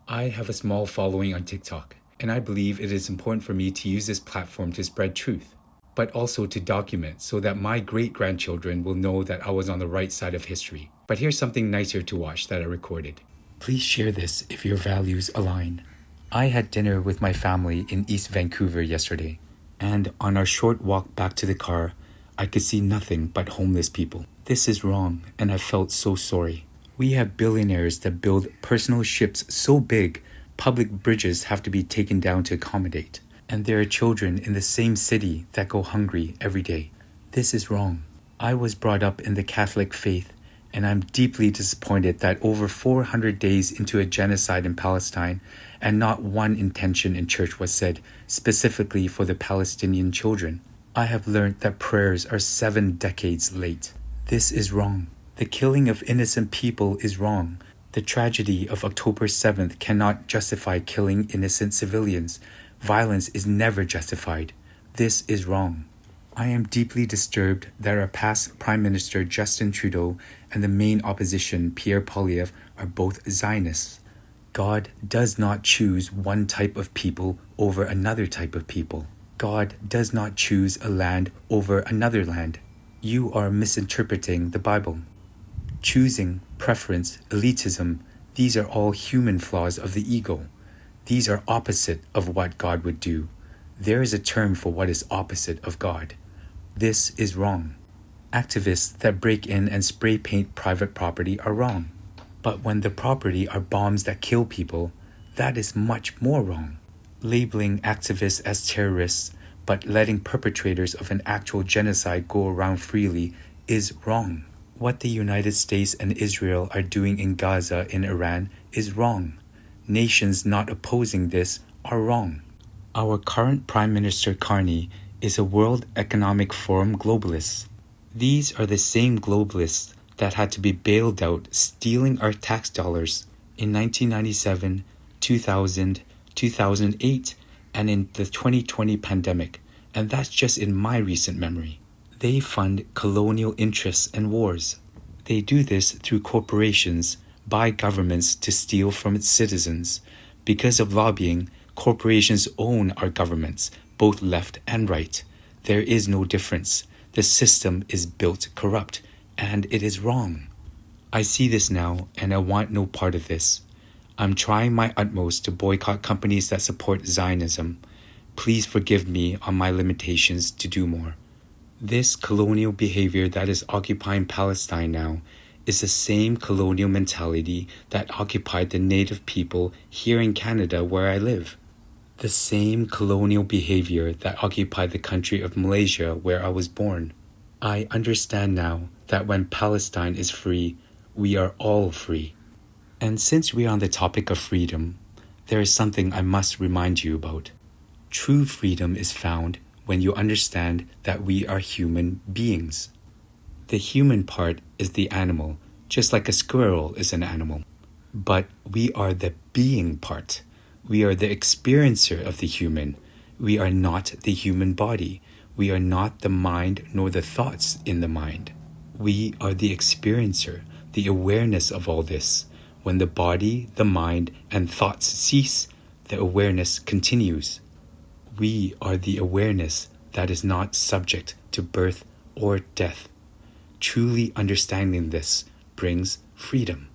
I have a small following on TikTok, and I believe it is important for me to use this platform to spread truth, but also to document so that my great-grandchildren will know that I was on the right side of history. But here's something nicer to watch that I recorded. Please share this if your values align. I had dinner with my family in East Vancouver yesterday, and on our short walk back to the car, I could see nothing but homeless people. This is wrong, and I felt so sorry. We have billionaires that build personal ships so big, public bridges have to be taken down to accommodate. And there are children in the same city that go hungry every day. This is wrong. I was brought up in the Catholic faith, and I'm deeply disappointed that over 400 days into a genocide in Palestine, and not one intention in church was said specifically for the Palestinian children. I have learned that prayers are 7 decades late. This is wrong. The killing of innocent people is wrong. The tragedy of October 7th cannot justify killing innocent civilians. Violence is never justified. This is wrong. I am deeply disturbed that our past Prime Minister Justin Trudeau and the main opposition Pierre Poilievre are both Zionists. God does not choose one type of people over another type of people. God does not choose a land over another land. You are misinterpreting the Bible. Choosing, preference, elitism, these are all human flaws of the ego. These are opposite of what God would do. There is a term for what is opposite of God. This is wrong. Activists that break in and spray paint private property are wrong. But when the property are bombs that kill people, that is much more wrong. Labeling activists as terrorists, but letting perpetrators of an actual genocide go around freely is wrong. What the United States and Israel are doing in Gaza in Iran is wrong. Nations not opposing this are wrong. Our current Prime Minister Carney is a World Economic Forum globalist. These are the same globalists that had to be bailed out stealing our tax dollars in 1997, 2000, 2008, and in the 2020 pandemic, and that's just in my recent memory. They fund colonial interests and wars. They do this through corporations, buy governments to steal from its citizens. Because of lobbying, corporations own our governments, both left and right. There is no difference. The system is built corrupt, and it is wrong. I see this now, and I want no part of this. I'm trying my utmost to boycott companies that support Zionism. Please forgive me on my limitations to do more. This colonial behavior that is occupying Palestine now is the same colonial mentality that occupied the native people here in Canada where I live. The same colonial behavior that occupied the country of Malaysia where I was born. I understand now that when Palestine is free, we are all free. And since we are on the topic of freedom, there is something I must remind you about. True freedom is found when you understand that we are human beings. The human part is the animal, just like a squirrel is an animal. But we are the being part. We are the experiencer of the human. We are not the human body. We are not the mind nor the thoughts in the mind. We are the experiencer, the awareness of all this. When the body, the mind, and thoughts cease, the awareness continues. We are the awareness that is not subject to birth or death. Truly understanding this brings freedom.